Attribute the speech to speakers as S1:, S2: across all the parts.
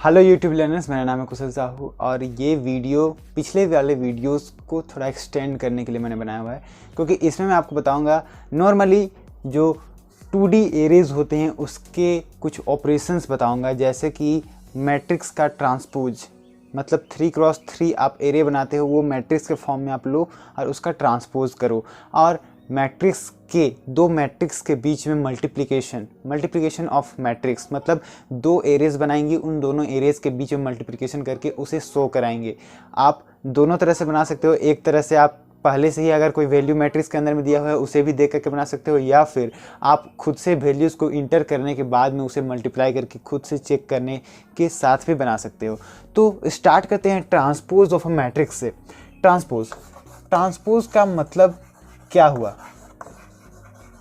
S1: Hello YouTube learners, मेरा नाम है कुशल साहू और ये वीडियो पिछले वाले वीडियोस को थोड़ा एक्सटेंड करने के लिए मैंने बनाया हुआ है, क्योंकि इसमें मैं आपको बताऊंगा नॉर्मली जो 2D एरेज होते हैं उसके कुछ ऑपरेशंस बताऊंगा, जैसे कि मैट्रिक्स का ट्रांसपोज, मतलब 3x3 आप एरे बनाते हो वो मैट्रिक्स के फॉर्म में आप लो और उसका ट्रांसपोज करो, और मैट्रिक्स के दो मैट्रिक्स के बीच में मल्टीप्लिकेशन ऑफ मैट्रिक्स, मतलब दो एरेज बनाएंगे, उन दोनों एरेज के बीच में मल्टीप्लिकेशन करके उसे शो कराएंगे। आप दोनों तरह से बना सकते हो। एक तरह से आप पहले से ही अगर कोई वैल्यू मैट्रिक्स के अंदर में दिया हुआ है उसे भी देख करके बना सकते हो, या फिर आप खुद से वैल्यूज़ को इंटर करने के बाद में उसे मल्टीप्लाई करके खुद से चेक करने के साथ भी बना सकते हो। तो स्टार्ट करते हैं ट्रांसपोज ऑफ अ मैट्रिक्स से। ट्रांसपोज का मतलब क्या हुआ,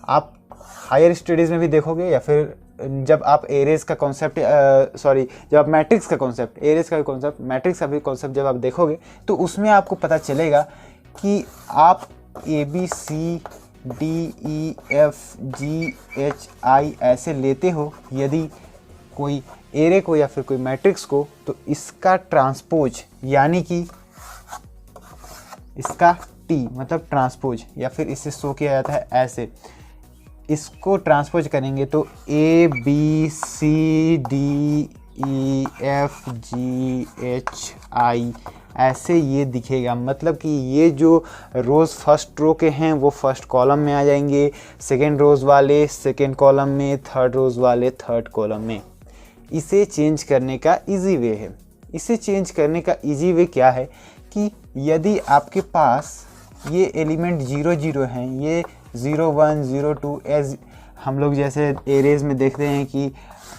S1: आप हायर स्टडीज़ में भी देखोगे, या फिर जब आप एरेज का कॉन्सेप्ट जब आप मैट्रिक्स का कॉन्सेप्ट, एरेज का भी कॉन्सेप्ट, मैट्रिक्स का भी कॉन्सेप्ट जब आप देखोगे तो उसमें आपको पता चलेगा कि आप ABCDEFGHI ऐसे लेते हो यदि कोई एरे को या फिर कोई मैट्रिक्स को, तो इसका ट्रांसपोज यानी कि इसका T मतलब ट्रांसपोज, या फिर इसे शो किया जाता है ऐसे, इसको ट्रांसपोज करेंगे तो ABCDEFGHI ऐसे ये दिखेगा। मतलब कि ये जो रोज़ फर्स्ट रो के हैं वो फर्स्ट कॉलम में आ जाएंगे, सेकेंड रोज़ वाले सेकेंड कॉलम में, थर्ड रोज़ वाले थर्ड कॉलम में। इसे चेंज करने का इजी वे है। इसे चेंज करने का इजी वे क्या है कि यदि आपके पास ये एलिमेंट 0 0 हैं, ये 0 1 0 2, एज हम लोग जैसे एरेज में देखते हैं कि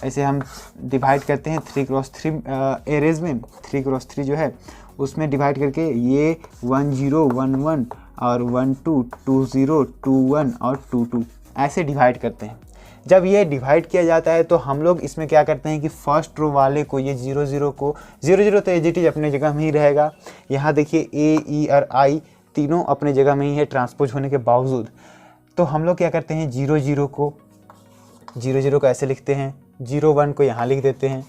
S1: ऐसे हम डिवाइड करते हैं 3x3 एरेज में, 3x3 जो है उसमें डिवाइड करके ये 1 0 1 1 और 1 2 2 0 2 1 और 2 2 ऐसे डिवाइड करते हैं। जब ये डिवाइड किया जाता है तो हम लोग इसमें क्या करते हैं कि फर्स्ट रो वाले को, ये 0 0 को, 0 0 तो एज इट इज अपने जगह में ही रहेगा। यहाँ देखिए A E और I तीनों अपने जगह में ही है ट्रांसपोज होने के बावजूद। तो हम लोग क्या करते हैं, 0 0 को ऐसे लिखते हैं, 0 1 को यहाँ लिख देते हैं,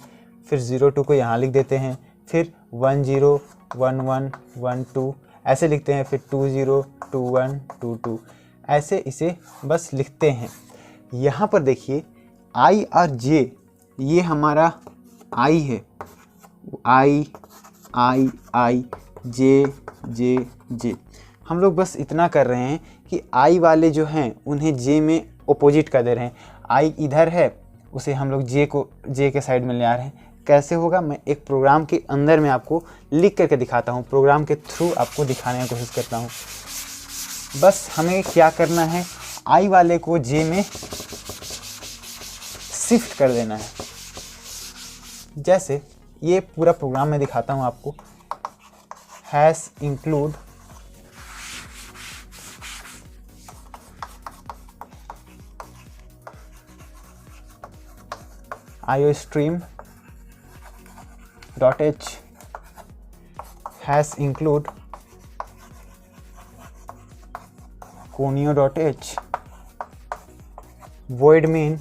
S1: फिर 0 2 को यहाँ लिख देते हैं, फिर 1 0 1 1 1 2 ऐसे लिखते हैं, फिर 2 0 2 1 2 2 ऐसे इसे बस लिखते हैं। यहाँ पर देखिए I और J, ये हमारा I है, I J। हम लोग बस इतना कर रहे हैं कि I वाले जो हैं उन्हें J में अपोजिट कर दे रहे हैं। I इधर है, उसे हम लोग J के साइड में ले आ रहे हैं। कैसे होगा, मैं एक प्रोग्राम के अंदर में आपको लिख करके दिखाता हूँ, प्रोग्राम के थ्रू आपको दिखाने की कोशिश करता हूँ। बस हमें क्या करना है, I वाले को J में शिफ्ट कर देना है। जैसे ये पूरा प्रोग्राम मैं दिखाता हूँ आपको। Hash include iostream.h hash include conio.h void main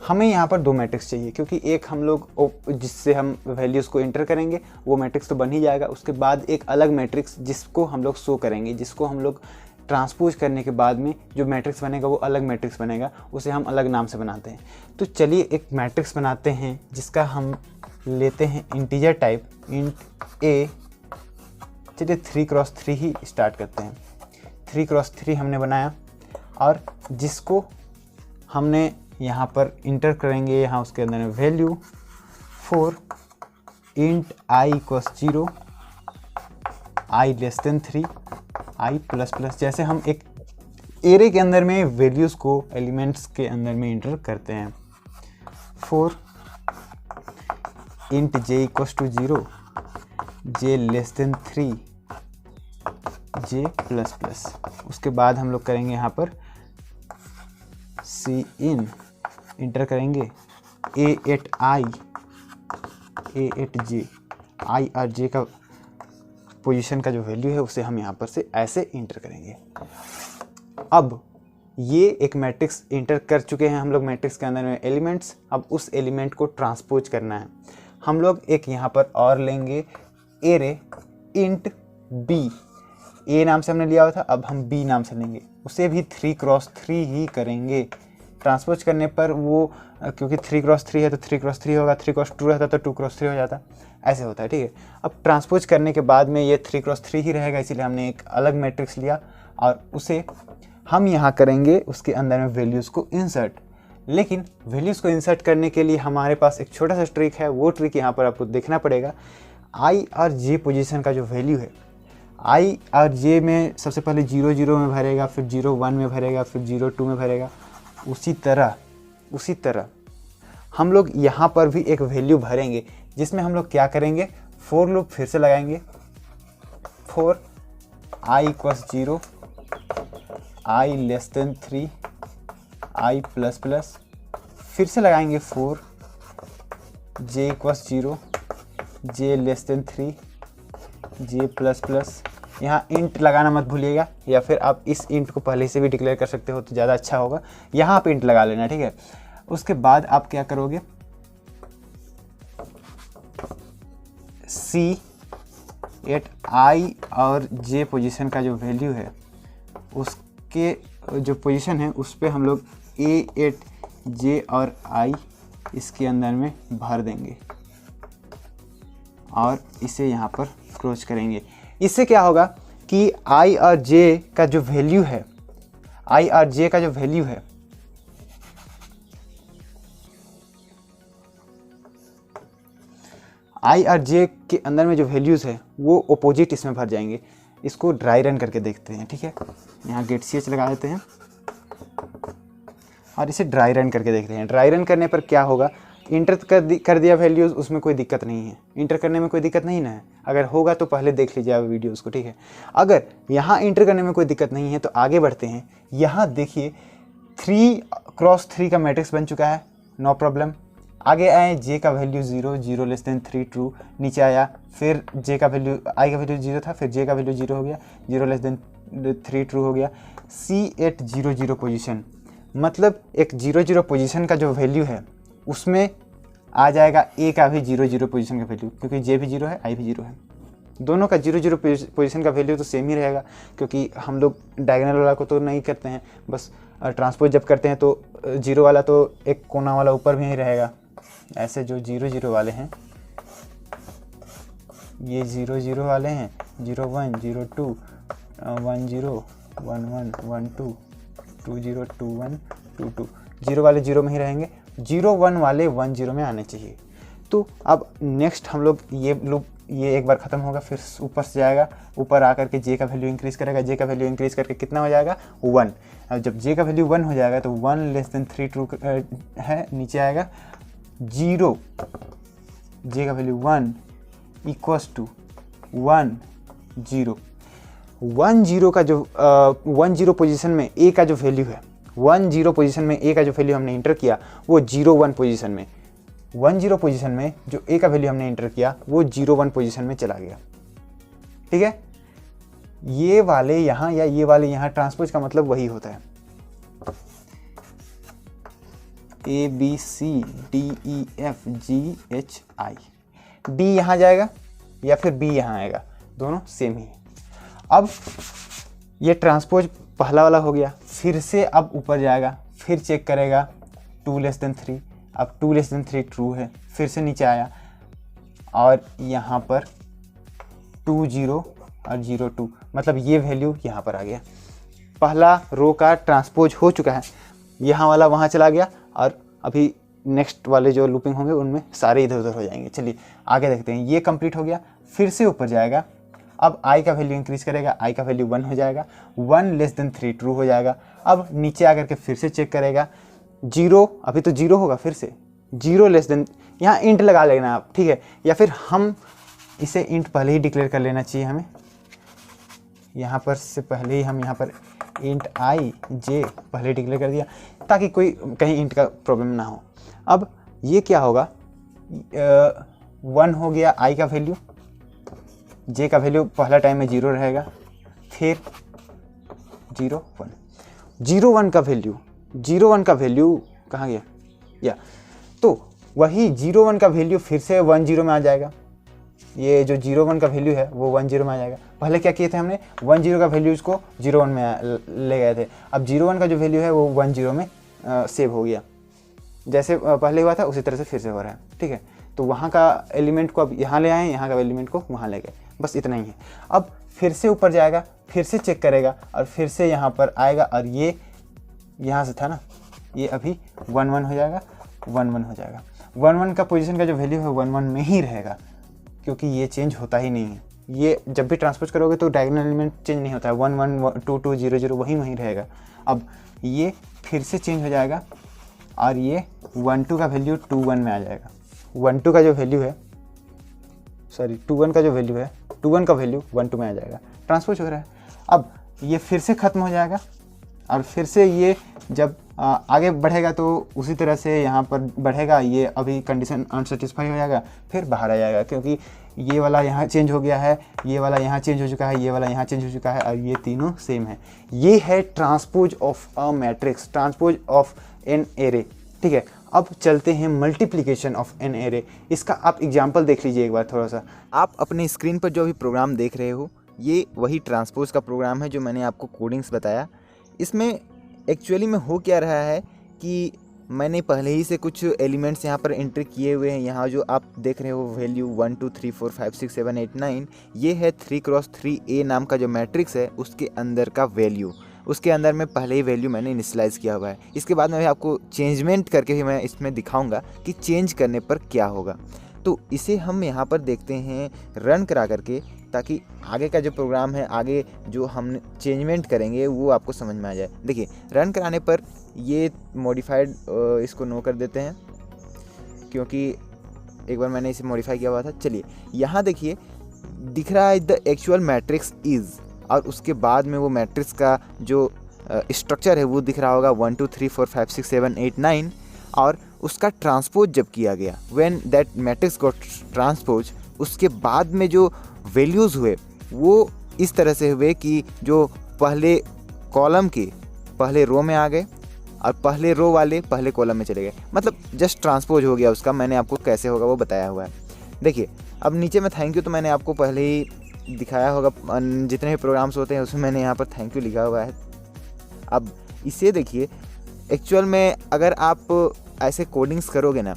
S1: हमें यहाँ पर दो मैट्रिक्स चाहिए, क्योंकि एक हम लोग जिससे हम वैल्यूज़ को एंटर करेंगे वो मैट्रिक्स तो बन ही जाएगा, उसके बाद एक अलग मैट्रिक्स जिसको हम लोग शो करेंगे, जिसको हम लोग ट्रांसपोज करने के बाद में जो मैट्रिक्स बनेगा वो अलग मैट्रिक्स बनेगा, उसे हम अलग नाम से बनाते हैं। तो चलिए एक मैट्रिक्स बनाते हैं जिसका हम लेते हैं इंटीजर टाइप, इंट A। चलिए 3x3 ही स्टार्ट करते हैं। 3x3 हमने बनाया और जिसको हमने यहाँ पर इंटर करेंगे, यहाँ उसके अंदर में value 4 int I = 0, I <3, I++। जैसे हम एक एरे के अंदर में वैल्यूज़ को एलिमेंट्स के अंदर में इंटर करते हैं। 4 इंट J = 0, J <3, J++। उसके बाद हम लोग करेंगे यहाँ पर Cin, इंटर करेंगे A8I, A8J, I और J का पोजीशन का जो वैल्यू है उसे हम यहाँ पर से ऐसे इंटर करेंगे। अब ये एक मैट्रिक्स इंटर कर चुके हैं हम लोग मैट्रिक्स के अंदर में एलिमेंट्स। अब उस एलिमेंट को ट्रांसपोज करना है। हम लोग एक यहाँ पर और लेंगे एरे इंट बी। ए नाम से हमने लिया हुआ था, अब हम बी नाम से लेंगे, उसे भी 3x3 ही करेंगे। ट्रांसपोज करने पर वो क्योंकि 3x3 है तो 3x3 होगा, 3x2 रहता तो 2x3 हो जाता, ऐसे होता है, ठीक है। अब ट्रांसपोज करने के बाद में ये 3x3 ही रहेगा, इसीलिए हमने एक अलग मैट्रिक्स लिया और उसे हम यहाँ करेंगे उसके अंदर में वैल्यूज़ को इंसर्ट। लेकिन वैल्यूज़ को इंसर्ट करने के लिए हमारे पास एक छोटा सा ट्रिक है, वो ट्रिक यहाँ पर आपको देखना पड़ेगा। आई और जे पोजीशन का जो वैल्यू है, आई और जे में सबसे पहले 0 0 में भरेगा, फिर 0 1 में भरेगा, फिर 0 2 में भरेगा। उसी तरह हम लोग यहाँ पर भी एक वैल्यू भरेंगे, जिसमें हम लोग क्या करेंगे, फॉर लूप फिर से लगाएंगे। For i equals 0, i less than 3, i plus plus, फिर से लगाएंगे for j equals 0, j less than 3, j plus plus. यहाँ इंट लगाना मत भूलिएगा, या फिर आप इस इंट को पहले से भी डिक्लेयर कर सकते हो तो ज़्यादा अच्छा होगा। यहाँ आप इंट लगा लेना, ठीक है। उसके बाद आप क्या करोगे, सी एट आई और जे पोजीशन का जो वैल्यू है, उसके जो पोजीशन है उस पर हम लोग ए एट जे और आई इसके अंदर में भर देंगे और इसे यहाँ पर क्लोज करेंगे। इससे क्या होगा कि आई और जे का जो वैल्यू है, आई और जे का जो वैल्यू है आई और जे के अंदर में जो वैल्यूज़ है वो अपोजिट इसमें भर जाएंगे। इसको ड्राई रन करके देखते हैं, ठीक है। यहाँ गेट ch लगा देते हैं और इसे ड्राई रन करके देखते हैं। ड्राई रन करने पर क्या होगा, इंटर कर दिया वैल्यूज़, उसमें कोई दिक्कत नहीं है, इंटर करने में कोई दिक्कत नहीं ना है। अगर होगा तो पहले देख लीजिए आप वीडियोज़ को, ठीक है। अगर यहाँ इंटर करने में कोई दिक्कत नहीं है तो आगे बढ़ते हैं। यहाँ देखिए 3x3 का मैट्रिक्स बन चुका है, नो प्रॉब्लम। आगे आए, जे का वैल्यू 0, 0 लेस देन 3 ट्रू, नीचे आया, फिर जे का वैल्यू, आई का वैल्यू 0 था, फिर जे का वैल्यू 0 हो गया, 0 लेस देन 3 ट्रू हो गया। C8 0 0 पोजीशन, मतलब एक 0 0 पोजीशन का जो वैल्यू है उसमें आ जाएगा ए का भी 0 0 पोजीशन का वैल्यू, क्योंकि जे भी 0 है, आई भी 0 है। दोनों का 0 0 पोजीशन का वैल्यू तो सेम ही रहेगा, क्योंकि हम लोग डायगोनल वाला को तो नहीं करते हैं, बस ट्रांसपोज जब करते हैं तो 0 वाला तो एक कोना वाला ऊपर भी ही रहेगा। ऐसे जो 0 0 वाले हैं, ये 0 0 वाले हैं, 0 1 0 2 1 0 1 1 1 2 2 0 2 1 2 2, 0 वाले 0 में ही रहेंगे, 0 1 वाले 1 0 में आने चाहिए। तो अब नेक्स्ट हम लोग ये एक बार ख़त्म होगा, फिर ऊपर से जाएगा, ऊपर आकर के जे का वैल्यू इंक्रीज़ करेगा, जे का वैल्यू इंक्रीज़ करके कितना हो जाएगा 1। अब जब जे का वैल्यू 1 हो जाएगा तो 1 लेस देन 3 ट्रू है, नीचे आएगा 0, जे का वैल्यू 1 इक्वल्स टू 1 0। 1 0 का जो 1 0 पोजीशन में ए का जो वैल्यू है, 1 0 पोजीशन में ए का जो वैल्यू हमने इंटर किया वो 0 1 पोजीशन में, 1 0 पोजीशन में जो ए का वैल्यू हमने इंटर किया वो 0 1 पोजीशन में चला गया, ठीक है। ये वाले यहाँ या ये वाले यहाँ, ट्रांसपोज का मतलब वही होता है। A B C D E F G H I, D यहाँ जाएगा या फिर B यहाँ आएगा, दोनों सेम ही है। अब ये ट्रांसपोज पहला वाला हो गया, फिर से अब ऊपर जाएगा, फिर चेक करेगा 2 लेस देन 3, अब 2 लेस देन 3 ट्रू है, फिर से नीचे आया और यहाँ पर 2 0 और 0 2, मतलब ये वैल्यू यहाँ पर आ गया। पहला रो का ट्रांसपोज हो चुका है, यहाँ वाला वहाँ चला गया और अभी नेक्स्ट वाले जो लूपिंग होंगे उनमें सारे इधर उधर हो जाएंगे। चलिए आगे देखते हैं। ये कंप्लीट हो गया, फिर से ऊपर जाएगा, अब आई का वैल्यू इंक्रीज़ करेगा, आई का वैल्यू 1 हो जाएगा, 1 लेस देन 3 ट्रू हो जाएगा। अब नीचे आकर के फिर से चेक करेगा, 0 अभी तो 0 होगा, फिर से 0 लेस देन, यहाँ इंट लगा लेना आप, ठीक है, या फिर हम इसे इंट पहले ही डिक्लेयर कर लेना चाहिए हमें, यहाँ पर से पहले ही हम यहाँ पर इंट आई जे पहले डिक्लेयर कर दिया ताकि कोई कहीं इंट का प्रॉब्लम ना हो। अब ये क्या होगा, 1 हो गया आई का वैल्यू, जे का वैल्यू पहला टाइम में 0 रहेगा, फिर 0 1, 01 का वैल्यू, 01 का वैल्यू कहाँ गया, या तो वही 01 का वैल्यू फिर से 10 में आ जाएगा। ये जो 01 का वैल्यू है वो 10 में आ जाएगा। पहले क्या किए थे हमने, 10 का वैल्यू इसको 01 में ले गए थे। अब 01 का जो वैल्यू है वो 10 में सेव हो गया, जैसे पहले हुआ था उसी तरह से फिर से हो रहा है, ठीक है। तो वहाँ का एलिमेंट को अब यहाँ ले आए, यहाँ का एलिमेंट को वहाँ ले गए, बस इतना ही है। अब फिर से ऊपर जाएगा, फिर से चेक करेगा और फिर से यहाँ पर आएगा और ये यहाँ से था ना, ये अभी 11 हो जाएगा, 11 हो जाएगा। 11 का पोजीशन का जो वैल्यू है 11 में ही रहेगा, क्योंकि ये चेंज होता ही नहीं है। ये जब भी ट्रांसपोज करोगे तो डायगोनल एलिमेंट चेंज नहीं होता है, 1 1 2 2 0 0 वहीं रहेगा। अब ये फिर से चेंज हो जाएगा और ये 1 2 का वैल्यू 2 1 में आ जाएगा। 1 2 का जो वैल्यू है, सॉरी 2 1 का जो वैल्यू है, 2 1 का वैल्यू 1 2 में आ जाएगा, ट्रांसपोज हो रहा है। अब ये फिर से ख़त्म हो जाएगा और फिर से ये जब आगे बढ़ेगा तो उसी तरह से यहाँ पर बढ़ेगा। ये अभी कंडीशन अनसेटिस्फाई हो जाएगा, फिर बाहर आ जाएगा, क्योंकि ये वाला यहाँ चेंज हो गया है, ये वाला यहाँ चेंज हो चुका है, ये वाला यहाँ चेंज हो चुका है और ये तीनों सेम है। ये है transpose of a matrix, transpose of an array, ठीक है। अब चलते हैं मल्टीप्लिकेशन ऑफ एन एरे। इसका आप एग्जाम्पल देख लीजिए एक बार थोड़ा सा।
S2: आप अपने स्क्रीन पर जो भी प्रोग्राम देख रहे हो, ये वही ट्रांसपोज का प्रोग्राम है जो मैंने आपको कोडिंग्स बताया। इसमें एक्चुअली में हो क्या रहा है कि मैंने पहले ही से कुछ एलिमेंट्स यहाँ पर एंटर किए हुए हैं। यहाँ जो आप देख रहे हो वैल्यू 1 2 3 4 5 6 7 8 9, ये है 3x3 A नाम का जो मैट्रिक्स है उसके अंदर का वैल्यू। उसके अंदर में पहले ही वैल्यू मैंने इनिशियलाइज़ किया हुआ है। इसके बाद में आपको चेंजमेंट करके भी मैं इसमें दिखाऊंगा कि चेंज करने पर क्या होगा। तो इसे हम यहाँ पर देखते हैं रन करा करके, ताकि आगे का जो प्रोग्राम है, आगे जो हम चेंजमेंट करेंगे वो आपको समझ में आ जाए। देखिए रन कराने पर ये मॉडिफाइड इसको नो कर देते हैं, क्योंकि एक बार मैंने इसे मॉडिफाई किया हुआ था। चलिए यहाँ देखिए दिख रहा है द एक्चुअल मैट्रिक्स इज़, और उसके बाद में वो मैट्रिक्स का जो स्ट्रक्चर है वो दिख रहा होगा 1 2 3 4 5 6 7 8 9। और उसका ट्रांसपोज जब किया गया, when that matrix got transpose, उसके बाद में जो वैल्यूज़ हुए वो इस तरह से हुए कि जो पहले कॉलम के पहले रो में आ गए और पहले रो वाले पहले कॉलम में चले गए। मतलब जस्ट ट्रांसपोज हो गया उसका। मैंने आपको कैसे होगा वो बताया हुआ है। देखिए अब नीचे में थैंक यू तो मैंने आपको पहले ही दिखाया होगा, जितने भी प्रोग्राम्स होते हैं उसमें मैंने यहाँ पर थैंक यू लिखा हुआ है। अब इसे देखिए एक्चुअल में अगर आप ऐसे कोडिंग्स करोगे ना,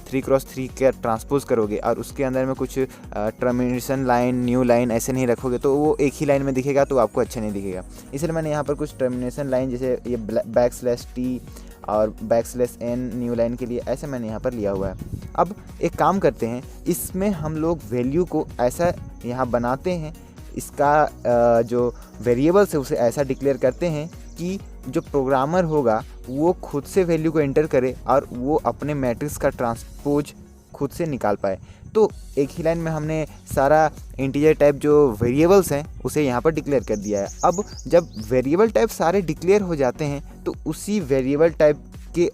S2: 3x3 का ट्रांसपोज करोगे और उसके अंदर में कुछ टर्मिनेशन लाइन, न्यू लाइन ऐसे नहीं रखोगे तो वो एक ही लाइन में दिखेगा तो आपको अच्छा नहीं दिखेगा। इसलिए मैंने यहाँ पर कुछ टर्मिनेशन लाइन जैसे ये \T और \N न्यू लाइन के लिए ऐसे मैंने यहाँ पर लिया हुआ है। अब एक काम करते हैं, इसमें हम लोग वैल्यू को ऐसा यहाँ बनाते हैं, इसका जो वेरिएबल्स है उसे ऐसा डिक्लेयर करते हैं कि जो प्रोग्रामर होगा वो खुद से वैल्यू को एंटर करे और वो अपने मैट्रिक्स का ट्रांसपोज खुद से निकाल पाए। तो एक ही लाइन में हमने सारा इंटीजर टाइप जो वेरिएबल्स हैं उसे यहाँ पर डिक्लेयर कर दिया है। अब जब वेरिएबल टाइप सारे डिक्लेयर हो जाते हैं तो उसी वेरिएबल टाइप के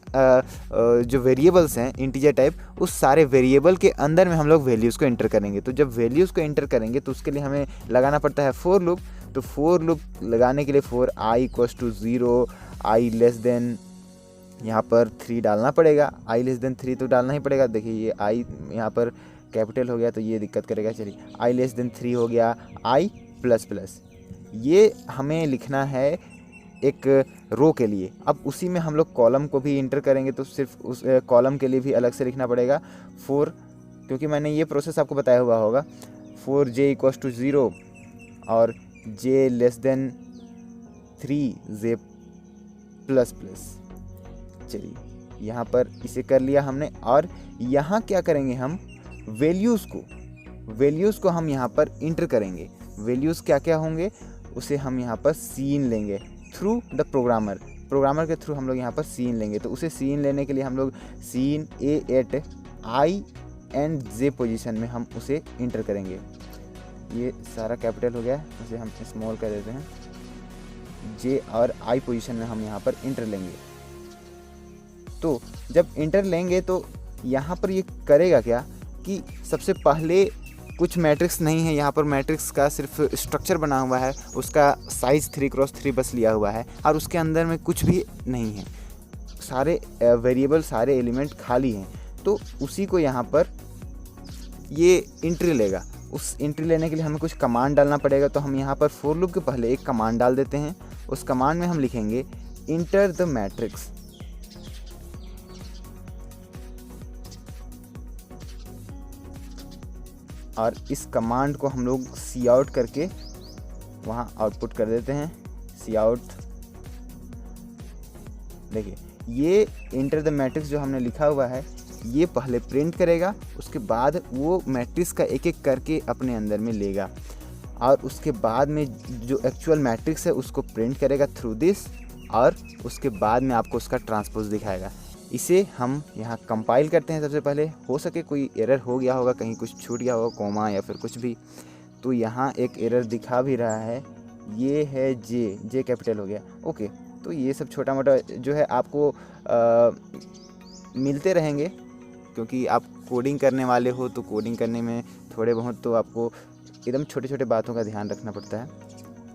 S2: जो वेरिएबल्स हैं इंटीजर टाइप, उस सारे वेरिएबल के अंदर में हम लोग वैल्यूज़ को एंटर करेंगे। तो जब वैल्यूज़ को एंटर करेंगे तो उसके लिए हमें लगाना पड़ता है फॉर लूप। तो फॉर लूप लगाने के लिए फॉर i = 0, i <, यहाँ पर 3 डालना पड़ेगा। i < 3 तो डालना ही पड़ेगा। देखिए ये i यहाँ पर कैपिटल हो गया तो ये दिक्कत करेगा। चलिए i < 3 हो गया, i++। ये हमें लिखना है एक रो के लिए। अब उसी में हम लोग कॉलम को भी इंटर करेंगे तो सिर्फ उस कॉलम के लिए भी अलग से लिखना पड़ेगा फॉर, क्योंकि मैंने ये प्रोसेस आपको बताया हुआ होगा। फॉर j = 0 और j <, 3 j++। चलिए यहाँ पर इसे कर लिया हमने। और यहाँ क्या करेंगे, हम वैल्यूज़ को हम यहाँ पर इंटर करेंगे। वैल्यूज़ क्या क्या होंगे उसे हम यहाँ पर सीन लेंगे थ्रू द प्रोग्रामर के थ्रू हम लोग यहाँ पर सीन लेंगे। तो उसे सीन लेने के लिए हम लोग सीन a at i and j position में हम उसे इंटर करेंगे। ये सारा कैपिटल हो गया, उसे हम स्मॉल कर देते हैं। j और i पोजीशन में हम यहाँ पर इंटर लेंगे। तो जब इंटर लेंगे तो यहाँ पर ये करेगा क्या कि सबसे पहले कुछ मैट्रिक्स नहीं है, यहाँ पर मैट्रिक्स का सिर्फ स्ट्रक्चर बना हुआ है, उसका साइज़ 3x3 बस लिया हुआ है और उसके अंदर में कुछ भी नहीं है, सारे वेरिएबल सारे एलिमेंट खाली हैं। तो उसी को यहाँ पर ये एंट्री लेगा। उस एंट्री लेने के लिए हमें कुछ कमांड डालना पड़ेगा। तो हम यहाँ पर फॉर लूप के पहले एक कमांड डाल देते हैं। उस कमांड में हम लिखेंगे इंटर द मैट्रिक्स, और इस कमांड को हम लोग सी आउट करके वहाँ आउटपुट कर देते हैं। सी आउट, देखिए ये इंटर द मैट्रिक्स जो हमने लिखा हुआ है ये पहले प्रिंट करेगा, उसके बाद वो मैट्रिक्स का एक एक करके अपने अंदर में लेगा और उसके बाद में जो एक्चुअल मैट्रिक्स है उसको प्रिंट करेगा थ्रू दिस, और उसके बाद में आपको उसका ट्रांसपोज दिखाएगा। इसे हम यहाँ कंपाइल करते हैं। सबसे पहले हो सके कोई एरर हो गया होगा, कहीं कुछ छूट गया होगा, कोमा या फिर कुछ भी, तो यहाँ एक एरर दिखा भी रहा है, ये है जे कैपिटल हो गया। ओके, तो ये सब छोटा मोटा जो है आपको मिलते रहेंगे, क्योंकि आप कोडिंग करने वाले हो तो कोडिंग करने में थोड़े बहुत तो आपको एकदम छोटे छोटे बातों का ध्यान रखना पड़ता है।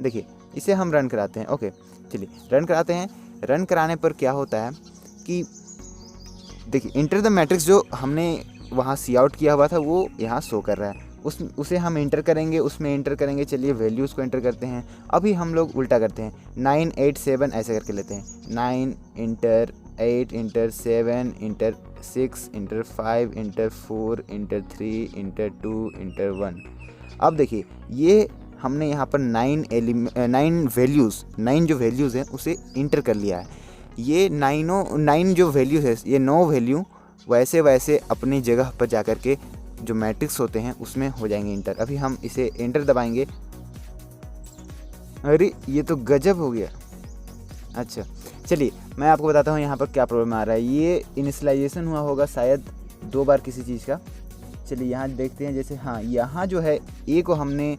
S2: देखिए इसे हम रन कराते हैं। ओके चलिए रन कराते हैं। रन कराने पर क्या होता है कि देखिए इंटर द मैट्रिक्स जो हमने वहाँ सी आउट किया हुआ था वो यहाँ शो कर रहा है, उसे हम इंटर करेंगे, उसमें इंटर करेंगे। चलिए वैल्यूज़ को इंटर करते हैं। अभी हम लोग उल्टा करते हैं, 9 8 7 ऐसे करके लेते हैं। 9 inter 8 inter 7 inter 6 inter 5 inter 4 inter 3 inter 2 inter 1। अब देखिए ये हमने यहाँ पर 9 जो वैल्यूज़ हैं उसे इंटर कर लिया है। ये 9 जो वैल्यू है, ये 9 वैल्यू वैसे वैसे अपनी जगह पर जा कर के जो मैट्रिक्स होते हैं उसमें हो जाएंगे इंटर। अभी हम इसे एंटर दबाएंगे। अरे ये तो गजब हो गया। अच्छा चलिए मैं आपको बताता हूँ यहाँ पर क्या प्रॉब्लम आ रहा है। ये इनिशियलाइजेशन हुआ होगा शायद 2 बार किसी चीज़ का। चलिए यहाँ देखते हैं। जैसे हाँ, यहाँ जो है ए को हमने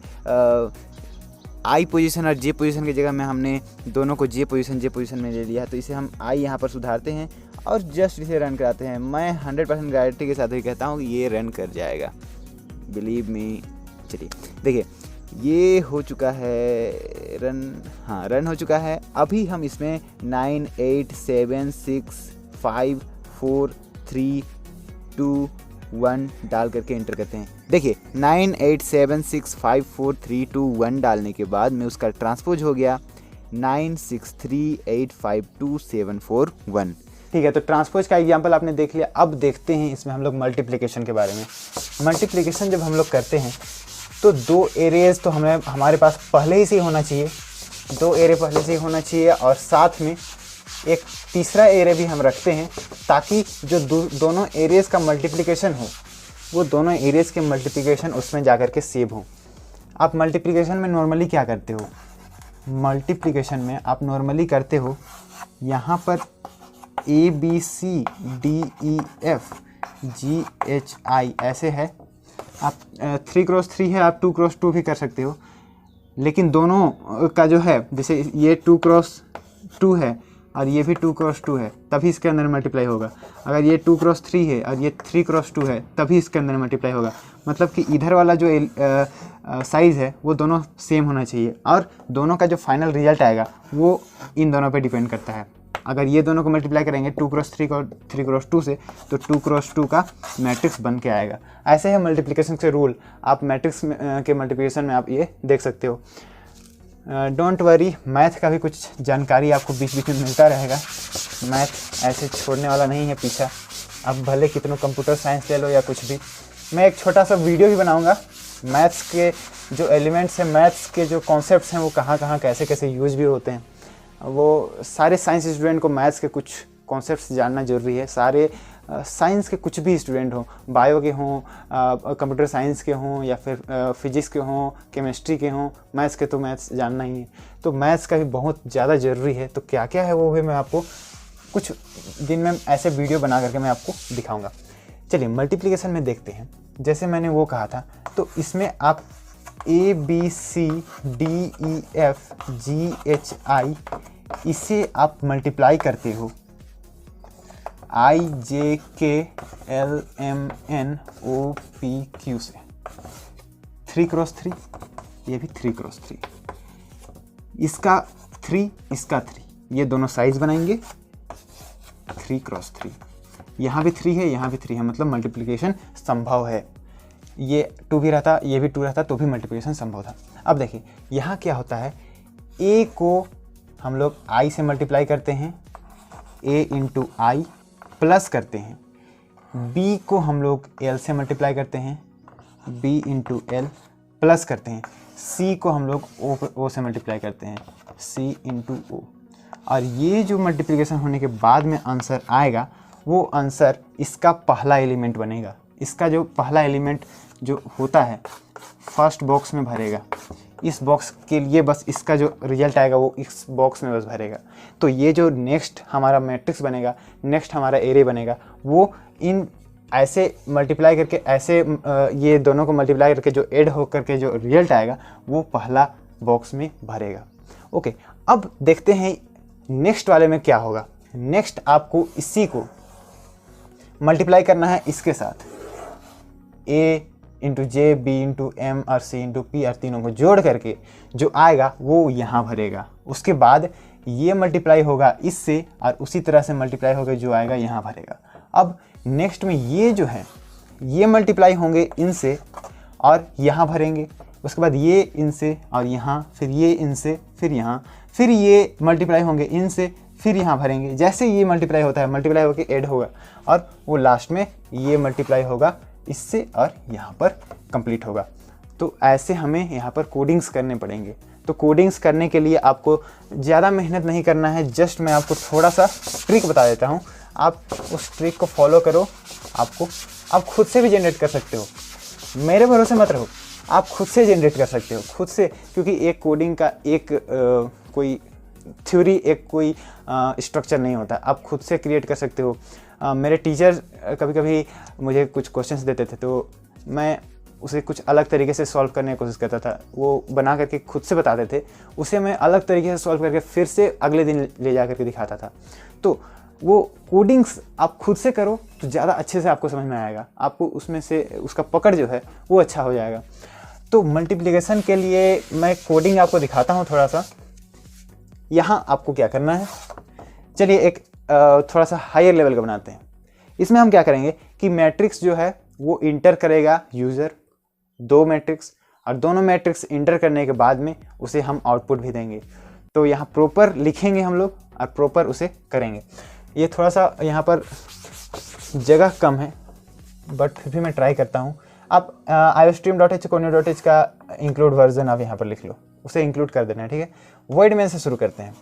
S2: आई पोजीशन और जे पोजीशन की जगह में हमने दोनों को जे पोजीशन में ले लिया है। तो इसे हम आई यहाँ पर सुधारते हैं और जस्ट इसे रन कराते हैं। मैं 100% गारंटी के साथ ही कहता हूँ कि ये रन कर जाएगा, बिलीव मी। चलिए देखिए ये हो चुका है रन। हाँ रन हो चुका है। अभी हम इसमें 9 8 7 6 5 4 3 2 1 डाल करके एंटर करते हैं। देखिए 9 8 7 6 5 4 3 2 1 डालने के बाद में उसका ट्रांसपोज हो गया 9 6 3 8 5 2 7 4 1।
S1: ठीक है, तो ट्रांसपोज का एग्जांपल आपने देख लिया। अब देखते हैं इसमें हम लोग मल्टीप्लिकेशन के बारे में। मल्टीप्लिकेशन जब हम लोग करते हैं तो 2 एरेज तो हमारे पास पहले ही से होना चाहिए, 2 एरे पहले से ही होना चाहिए, और साथ में एक तीसरा एरे भी हम रखते हैं ताकि जो दोनों एरेज का मल्टीप्लिकेशन हो वो दोनों एरेज के मल्टीप्लिकेशन उसमें जाकर के सेव हो। आप मल्टीप्लिकेशन में नॉर्मली क्या करते हो? मल्टीप्लिकेशन में आप नॉर्मली करते हो यहाँ पर ABC DEF GHI ऐसे है। आप 3x3 है, आप 2x2 भी कर सकते हो, लेकिन दोनों का जो है, जैसे ये 2x2 है और ये भी 2x2 है, तभी इसके अंदर मल्टीप्लाई होगा। अगर ये 2x3 है और ये 3x2 है तभी इसके अंदर मल्टीप्लाई होगा। मतलब कि इधर वाला जो साइज़ है वो दोनों सेम होना चाहिए, और दोनों का जो फाइनल रिजल्ट आएगा वो इन दोनों पे डिपेंड करता है। अगर ये दोनों को मल्टीप्लाई करेंगे 2x3 और 3x2 से, तो 2x2 का मैट्रिक्स बन के आएगा। ऐसे है मल्टीप्लिकेशन के रूल। आप मैट्रिक्स के मल्टीप्लिकेशन में आप ये देख सकते हो। डोंट वरी, मैथ का भी कुछ जानकारी आपको बीच बीच में मिलता रहेगा। मैथ ऐसे छोड़ने वाला नहीं है पीछा। आप भले कितनों कंप्यूटर साइंस ले लो या कुछ भी। मैं एक छोटा सा वीडियो भी बनाऊंगा मैथ्स के जो एलिमेंट्स हैं, मैथ्स के जो कॉन्सेप्ट्स हैं वो कहाँ कहाँ कैसे कैसे यूज भी होते हैं। वो सारे साइंस स्टूडेंट को मैथ्स के कुछ कॉन्सेप्ट्स जानना ज़रूरी है। सारे साइंस के कुछ भी स्टूडेंट हों, बायो के हों, कंप्यूटर साइंस के हों, या फिर फिजिक्स के हों, केमिस्ट्री के हों, मैथ्स के तो मैथ्स जानना ही है। तो मैथ्स का भी बहुत ज़्यादा ज़रूरी है। तो क्या क्या है वो भी मैं आपको कुछ दिन में ऐसे वीडियो बना करके मैं आपको दिखाऊंगा। चलिए मल्टीप्लिकेशन में देखते हैं। जैसे मैंने वो कहा था, तो इसमें आप ABC DEF GHI इसे आप मल्टीप्लाई करते हो IJKLMNOPQ से। 3x3, ये भी 3x3, इसका 3, इसका 3, ये दोनों साइज बनाएंगे 3x3, यहाँ भी 3 है, यहाँ भी 3 है, मतलब मल्टीप्लिकेशन संभव है। ये 2 भी रहता, ये भी 2 रहता तो भी मल्टीप्लिकेशन संभव था। अब देखिए यहाँ क्या होता है, a को हम लोग i से मल्टीप्लाई करते हैं, a इंटू आई प्लस करते हैं, b को हम लोग l से मल्टीप्लाई करते हैं, b इंटू एल प्लस करते हैं, c को हम लोग o से मल्टीप्लाई करते हैं, c इंटू ओ। और ये जो मल्टीप्लिकेशन होने के बाद में आंसर आएगा वो आंसर इसका पहला एलिमेंट बनेगा। इसका जो पहला एलिमेंट जो होता है फर्स्ट बॉक्स में भरेगा, इस बॉक्स के लिए बस इसका जो रिजल्ट आएगा वो इस बॉक्स में बस भरेगा। तो ये जो नेक्स्ट हमारा मैट्रिक्स बनेगा, नेक्स्ट हमारा एरे बनेगा, वो इन ऐसे मल्टीप्लाई करके ऐसे ये दोनों को मल्टीप्लाई करके जो ऐड हो करके जो रिजल्ट आएगा वो पहला बॉक्स में भरेगा। ओके, अब देखते हैं नेक्स्ट वाले में क्या होगा। नेक्स्ट आपको इसी को मल्टीप्लाई करना है इसके साथ, a into J, B into M और सी इंटू पी और तीनों को जोड़ करके जो आएगा वो यहाँ भरेगा। उसके बाद ये मल्टीप्लाई होगा इससे और उसी तरह से मल्टीप्लाई होकर जो आएगा यहाँ भरेगा। अब नेक्स्ट में ये जो है ये मल्टीप्लाई होंगे इनसे और यहाँ भरेंगे। उसके बाद ये इनसे और यहाँ, फिर ये इनसे, फिर यहाँ, फिर ये मल्टीप्लाई होंगे इनसे, फिर यहाँ भरेंगे। जैसे ये मल्टीप्लाई होता है, मल्टीप्लाई होकर ऐड होगा और वो लास्ट में ये मल्टीप्लाई होगा इससे और यहाँ पर कंप्लीट होगा। तो ऐसे हमें यहाँ पर कोडिंग्स करने पड़ेंगे। तो कोडिंग्स करने के लिए आपको ज़्यादा मेहनत नहीं करना है, जस्ट मैं आपको थोड़ा सा ट्रिक बता देता हूँ, आप उस ट्रिक को फॉलो करो। आप खुद से भी जनरेट कर सकते हो, मेरे भरोसे मत रहो, आप खुद से जनरेट कर सकते हो, खुद से, क्योंकि एक कोडिंग का एक कोई थ्योरी, एक कोई स्ट्रक्चर नहीं होता, आप खुद से क्रिएट कर सकते हो। मेरे टीचर कभी कभी मुझे कुछ क्वेश्चंस देते थे तो मैं उसे कुछ अलग तरीके से सॉल्व करने की कोशिश करता था, वो बना करके खुद से बताते थे, उसे मैं अलग तरीके से सॉल्व करके फिर से अगले दिन ले जा करके दिखाता था। तो वो कोडिंग्स आप खुद से करो तो ज़्यादा अच्छे से आपको समझ में आएगा, आपको उसमें से उसका पकड़ जो है वो अच्छा हो जाएगा। तो मल्टीप्लिकेशन के लिए मैं कोडिंग आपको दिखाता हूँ थोड़ा सा। यहाँ आपको क्या करना है, चलिए एक थोड़ा सा हायर लेवल का बनाते हैं। इसमें हम क्या करेंगे कि मैट्रिक्स जो है वो इंटर करेगा यूज़र, 2 मैट्रिक्स, और दोनों मैट्रिक्स इंटर करने के बाद में उसे हम आउटपुट भी देंगे। तो यहाँ प्रॉपर लिखेंगे हम लोग और प्रॉपर उसे करेंगे। ये थोड़ा सा यहाँ पर जगह कम है बट फिर भी मैं ट्राई करता हूँ। आप iostream.h conio.h का इंक्लूड वर्जन आप यहाँ पर लिख लो, उसे इंक्लूड कर देना है, ठीक है। वॉइड मेन से शुरू करते हैं।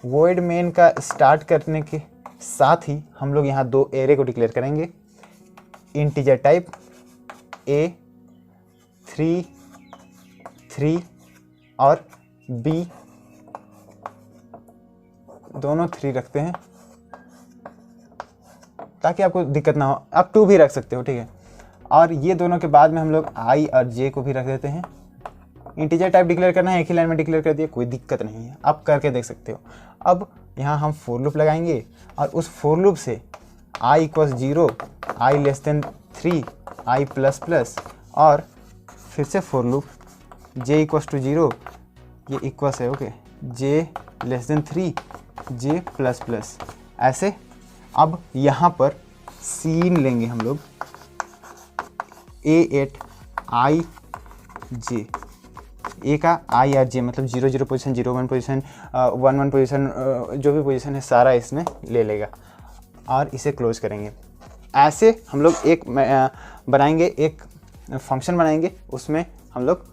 S1: वॉइड मेन का स्टार्ट करने के साथ ही हम लोग यहाँ 2 एरे को डिक्लेयर करेंगे, इंटीजर टाइप a 3 3 और b, दोनों 3 रखते हैं ताकि आपको दिक्कत ना हो। आप 2 भी रख सकते हो, ठीक है। और ये दोनों के बाद में हम लोग i और j को भी रख देते हैं। इंटीजर टाइप डिक्लेयर करना है, एक ही लाइन में डिक्लेयर कर दिया, कोई दिक्कत नहीं है, आप करके देख सकते हो। अब यहाँ हम फोर लूप लगाएंगे और उस फोर लूप से i = 0, i <3, i++ और फिर से फोर लूप j = 0, ये इक्वल्स है, ओके, j <3, j++, ऐसे। अब यहाँ पर सीन लेंगे हम लोग, a8 i j, ए का i और j मतलब 0 0 पोजीशन, 0 1 पोजीशन, 1 1 पोजीशन, जो भी पोजीशन है सारा इसमें ले लेगा और इसे क्लोज करेंगे। ऐसे हम लोग एक बनाएंगे, एक फंक्शन बनाएंगे, उसमें हम लोग